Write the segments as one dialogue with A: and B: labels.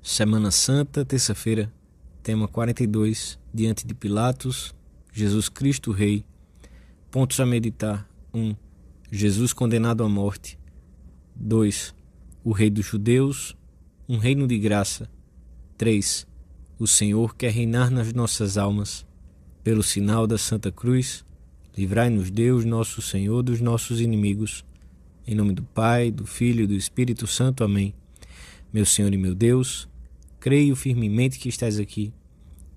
A: Semana Santa, terça-feira, tema 42, diante de Pilatos, Jesus Cristo Rei. Pontos a meditar: 1. Jesus condenado à morte. 2. O Rei dos Judeus, um reino de graça. 3. O Senhor quer reinar nas nossas almas. Pelo sinal da Santa Cruz, livrai-nos Deus, nosso Senhor, dos nossos inimigos. Em nome do Pai, do Filho e do Espírito Santo. Amém. Meu Senhor e meu Deus, creio firmemente que estás aqui,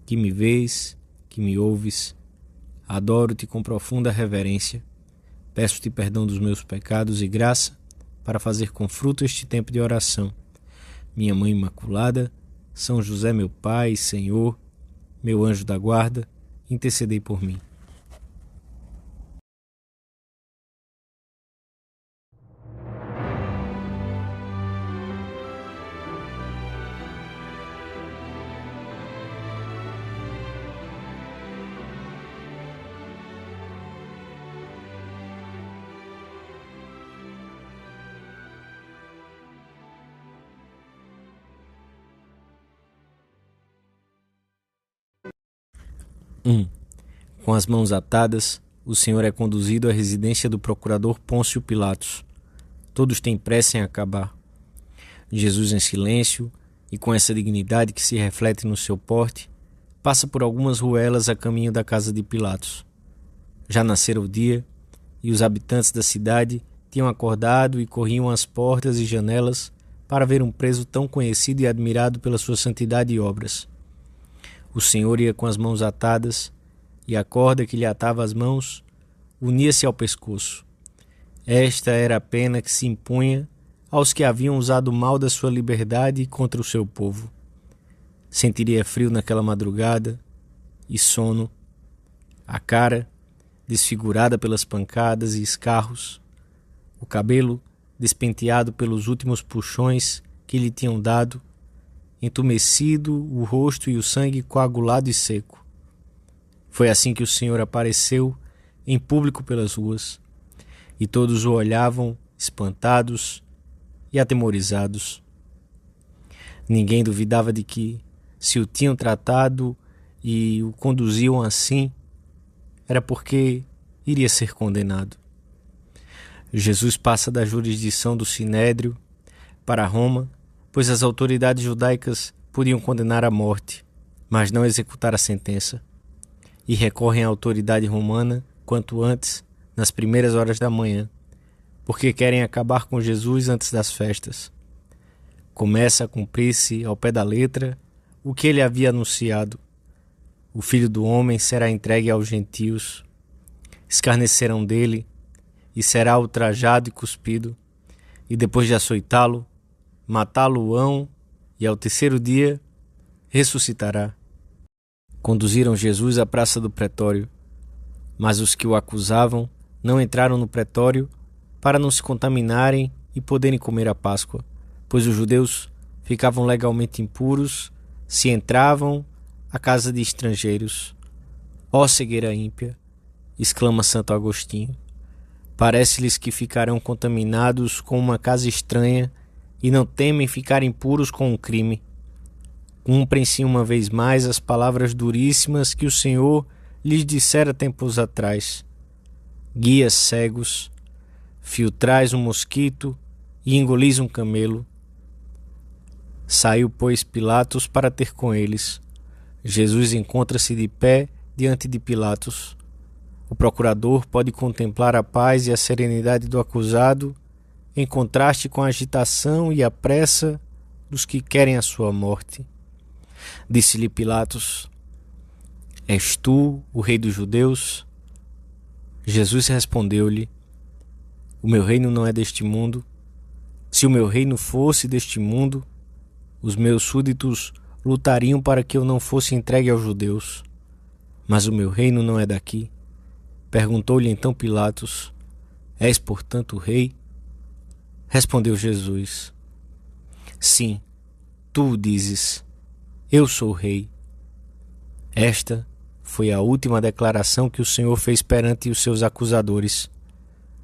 A: que me vês, que me ouves. Adoro-te com profunda reverência. Peço-te perdão dos meus pecados e graça para fazer com fruto este tempo de oração. Minha Mãe Imaculada, São José, meu Pai e Senhor, meu anjo da guarda, intercedei por mim. Com as mãos atadas, o Senhor é conduzido à residência do procurador Pôncio Pilatos. Todos têm pressa em acabar. Jesus, em silêncio e com essa dignidade que se reflete no seu porte, passa por algumas ruelas a caminho da casa de Pilatos. Já nascera o dia e os habitantes da cidade tinham acordado e corriam às portas e janelas para ver um preso tão conhecido e admirado pela sua santidade e obras. O Senhor ia com as mãos atadas, e a corda que lhe atava as mãos unia-se ao pescoço. Esta era a pena que se impunha aos que haviam usado mal da sua liberdade contra o seu povo. Sentiria frio naquela madrugada e sono, a cara desfigurada pelas pancadas e escarros, o cabelo despenteado pelos últimos puxões que lhe tinham dado, entumecido o rosto e o sangue coagulado e seco. Foi assim que o Senhor apareceu em público pelas ruas, e todos o olhavam espantados e atemorizados. Ninguém duvidava de que, se o tinham tratado e o conduziam assim, era porque iria ser condenado. Jesus passa da jurisdição do Sinédrio para Roma, pois as autoridades judaicas podiam condenar à morte, mas não executar a sentença, e recorrem à autoridade romana quanto antes, nas primeiras horas da manhã, porque querem acabar com Jesus antes das festas. Começa a cumprir-se ao pé da letra o que ele havia anunciado: o Filho do Homem será entregue aos gentios, escarnecerão dele, e será ultrajado e cuspido, e depois de açoitá-lo, matá-lo-ão, e ao terceiro dia ressuscitará. Conduziram Jesus à praça do pretório, mas os que o acusavam não entraram no pretório para não se contaminarem e poderem comer a Páscoa, pois os judeus ficavam legalmente impuros se entravam à casa de estrangeiros. Ó cegueira ímpia, exclama Santo Agostinho, parece-lhes que ficarão contaminados com uma casa estranha e não temem ficar impuros com um crime. Cumprem-se uma vez mais as palavras duríssimas que o Senhor lhes dissera tempos atrás: guias cegos, filtrais um mosquito e engolis um camelo. Saiu, pois, Pilatos para ter com eles. Jesus encontra-se de pé diante de Pilatos. O procurador pode contemplar a paz e a serenidade do acusado, em contraste com a agitação e a pressa dos que querem a sua morte. Disse-lhe Pilatos: és tu o rei dos judeus? Jesus respondeu-lhe: o meu reino não é deste mundo. Se o meu reino fosse deste mundo, os meus súditos lutariam para que eu não fosse entregue aos judeus. Mas o meu reino não é daqui. Perguntou-lhe então Pilatos: és, portanto, rei? Respondeu Jesus: sim, tu o dizes. Eu sou rei. Esta foi a última declaração que o Senhor fez perante os seus acusadores.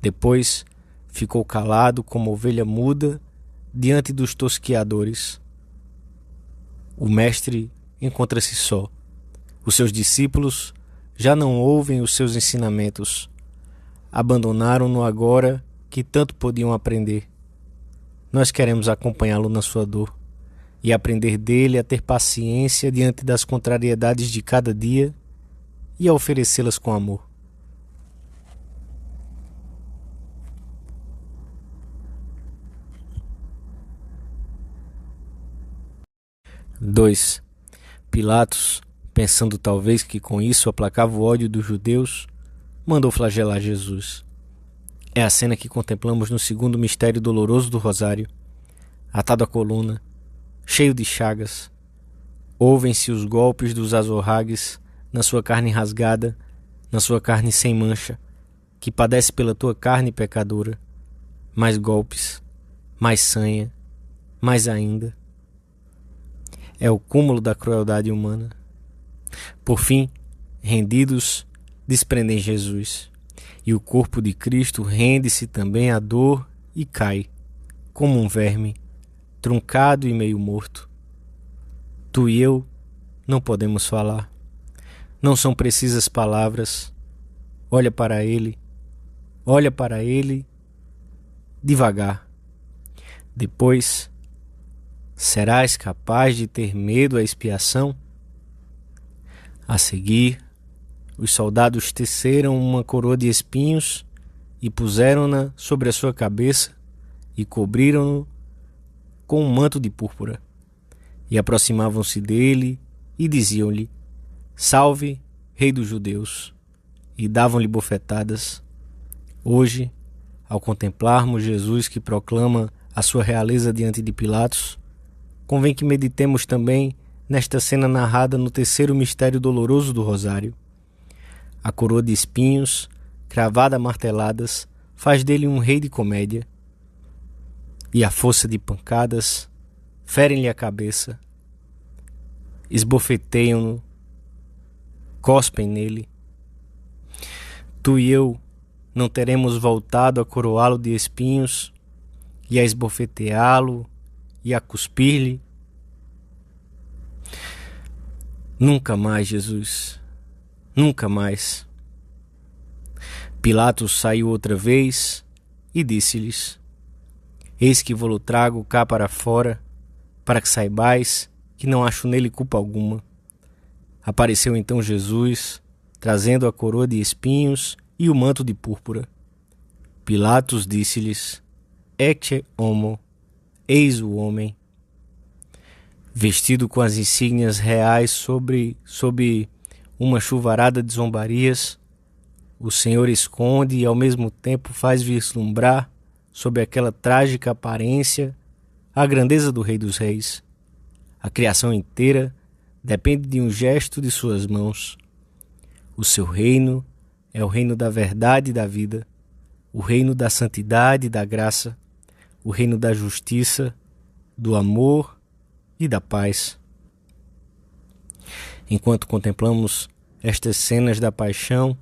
A: Depois ficou calado como ovelha muda diante dos tosquiadores. O mestre encontra-se só. Os seus discípulos já não ouvem os seus ensinamentos. Abandonaram-no agora que tanto podiam aprender. Nós queremos acompanhá-lo na sua dor e aprender dele a ter paciência diante das contrariedades de cada dia e a oferecê-las com amor. Dois. Pilatos, pensando talvez que com isso aplacava o ódio dos judeus, mandou flagelar Jesus. É a cena que contemplamos no segundo mistério doloroso do Rosário. Atado à coluna, cheio de chagas, ouvem-se os golpes dos azorragues na sua carne rasgada, na sua carne sem mancha, que padece pela tua carne pecadora. Mais golpes, mais sanha, mais ainda. É o cúmulo da crueldade humana. Por fim, rendidos, desprendem Jesus, e o corpo de Cristo rende-se também à dor e cai, como um verme, truncado e meio morto. Tu e eu não podemos falar. Não são precisas palavras. Olha para ele devagar. Depois, serás capaz de ter medo à expiação? A seguir, os soldados teceram uma coroa de espinhos e puseram-na sobre a sua cabeça e cobriram-no com um manto de púrpura. E aproximavam-se dele e diziam-lhe: Salve, Rei dos Judeus! E davam-lhe bofetadas. Hoje, ao contemplarmos Jesus que proclama a sua realeza diante de Pilatos, convém que meditemos também nesta cena narrada no terceiro mistério doloroso do Rosário. A coroa de espinhos, cravada a marteladas, faz dele um rei de comédia. E a força de pancadas ferem-lhe a cabeça, esbofeteiam-no, cospem nele. Tu e eu não teremos voltado a coroá-lo de espinhos e a esbofeteá-lo e a cuspir-lhe? Nunca mais, Jesus, nunca mais. Pilatos saiu outra vez e disse-lhes: Eis que vou-lo trago cá para fora, para que saibais que não acho nele culpa alguma. Apareceu então Jesus, trazendo a coroa de espinhos e o manto de púrpura. Pilatos disse-lhes: Ecce homo, eis o homem. Vestido com as insígnias reais sob uma chuvarada de zombarias, o Senhor esconde e ao mesmo tempo faz vislumbrar, sob aquela trágica aparência, a grandeza do Rei dos Reis. A criação inteira depende de um gesto de suas mãos. O seu reino é o reino da verdade e da vida, o reino da santidade e da graça, o reino da justiça, do amor e da paz. Enquanto contemplamos estas cenas da paixão,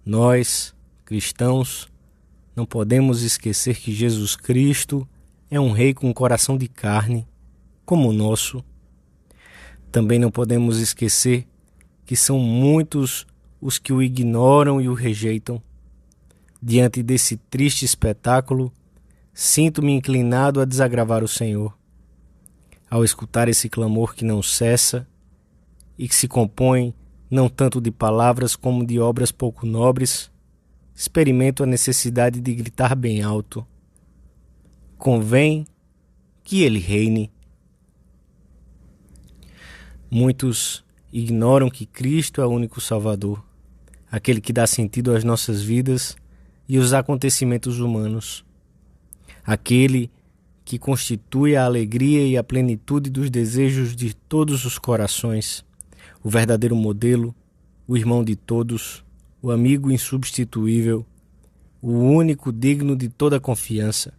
A: nós, cristãos, não podemos esquecer que Jesus Cristo é um rei com um coração de carne, como o nosso. Também não podemos esquecer que são muitos os que o ignoram e o rejeitam. Diante desse triste espetáculo, sinto-me inclinado a desagravar o Senhor. Ao escutar esse clamor que não cessa e que se compõe não tanto de palavras como de obras pouco nobres, experimento a necessidade de gritar bem alto: convém que ele reine. Muitos ignoram que Cristo é o único Salvador, aquele que dá sentido às nossas vidas e aos acontecimentos humanos, aquele que constitui a alegria e a plenitude dos desejos de todos os corações, o verdadeiro modelo, o irmão de todos, o amigo insubstituível, o único digno de toda confiança.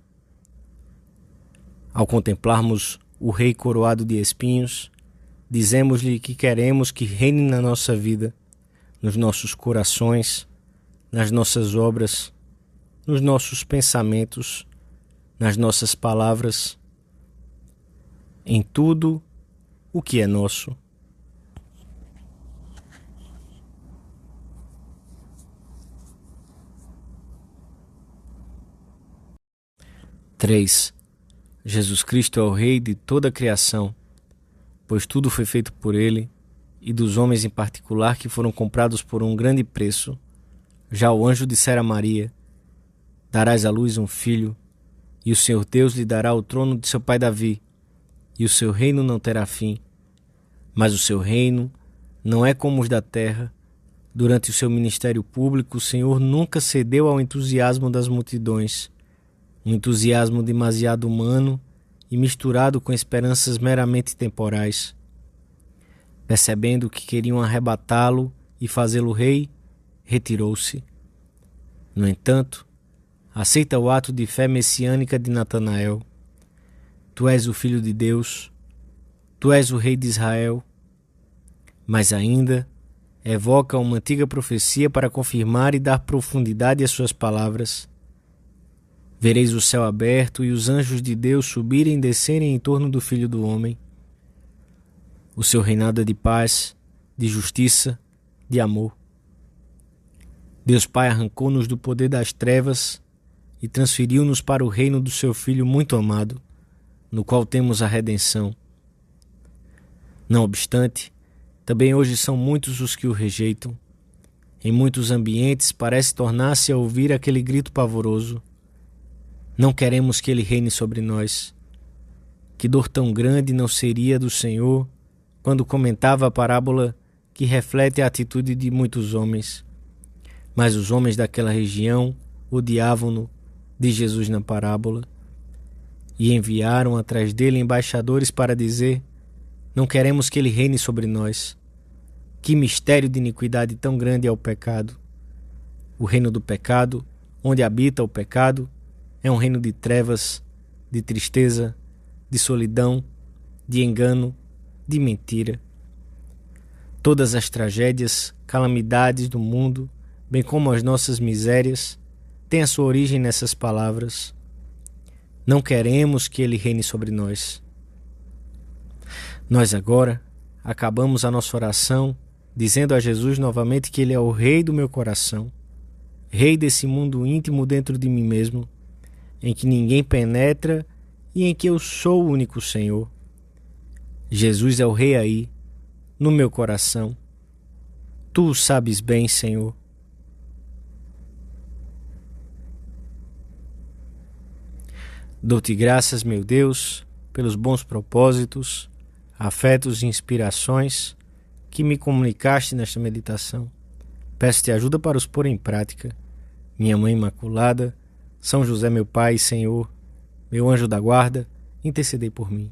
A: Ao contemplarmos o Rei coroado de espinhos, dizemos-lhe que queremos que reine na nossa vida, nos nossos corações, nas nossas obras, nos nossos pensamentos, nas nossas palavras, em tudo o que é nosso. Três. Jesus Cristo é o Rei de toda a criação, pois tudo foi feito por Ele, e dos homens em particular que foram comprados por um grande preço. Já o anjo dissera a Maria: darás à luz um filho, e o Senhor Deus lhe dará o trono de seu pai Davi, e o seu reino não terá fim. Mas o seu reino não é como os da terra. Durante o seu ministério público, o Senhor nunca cedeu ao entusiasmo das multidões, um entusiasmo demasiado humano e misturado com esperanças meramente temporais. Percebendo que queriam arrebatá-lo e fazê-lo rei, retirou-se. No entanto, aceita o ato de fé messiânica de Natanael. Tu és o Filho de Deus, tu és o Rei de Israel. Mas ainda evoca uma antiga profecia para confirmar e dar profundidade às suas palavras. Vereis o céu aberto e os anjos de Deus subirem e descerem em torno do Filho do Homem. O seu reinado é de paz, de justiça, de amor. Deus Pai arrancou-nos do poder das trevas e transferiu-nos para o reino do seu Filho muito amado, no qual temos a redenção. Não obstante, também hoje são muitos os que o rejeitam. Em muitos ambientes parece tornar-se a ouvir aquele grito pavoroso: não queremos que ele reine sobre nós. Que dor tão grande não seria do Senhor quando comentava a parábola que reflete a atitude de muitos homens. Mas os homens daquela região odiavam-no, de Jesus na parábola, e enviaram atrás dele embaixadores para dizer: não queremos que ele reine sobre nós. Que mistério de iniquidade tão grande é o pecado! O reino do pecado, onde habita o pecado, é um reino de trevas, de tristeza, de solidão, de engano, de mentira. Todas as tragédias, calamidades do mundo, bem como as nossas misérias, têm a sua origem nessas palavras: não queremos que ele reine sobre nós. Nós agora acabamos a nossa oração dizendo a Jesus novamente que ele é o Rei do meu coração, Rei desse mundo íntimo dentro de mim mesmo, em que ninguém penetra e em que eu sou o único Senhor. Jesus é o Rei aí, no meu coração. Tu o sabes bem, Senhor. Dou-te graças, meu Deus, pelos bons propósitos, afetos e inspirações que me comunicaste nesta meditação. Peço-te ajuda para os pôr em prática. Minha Mãe Imaculada, São José meu Pai e Senhor, meu anjo da guarda, intercedei por mim.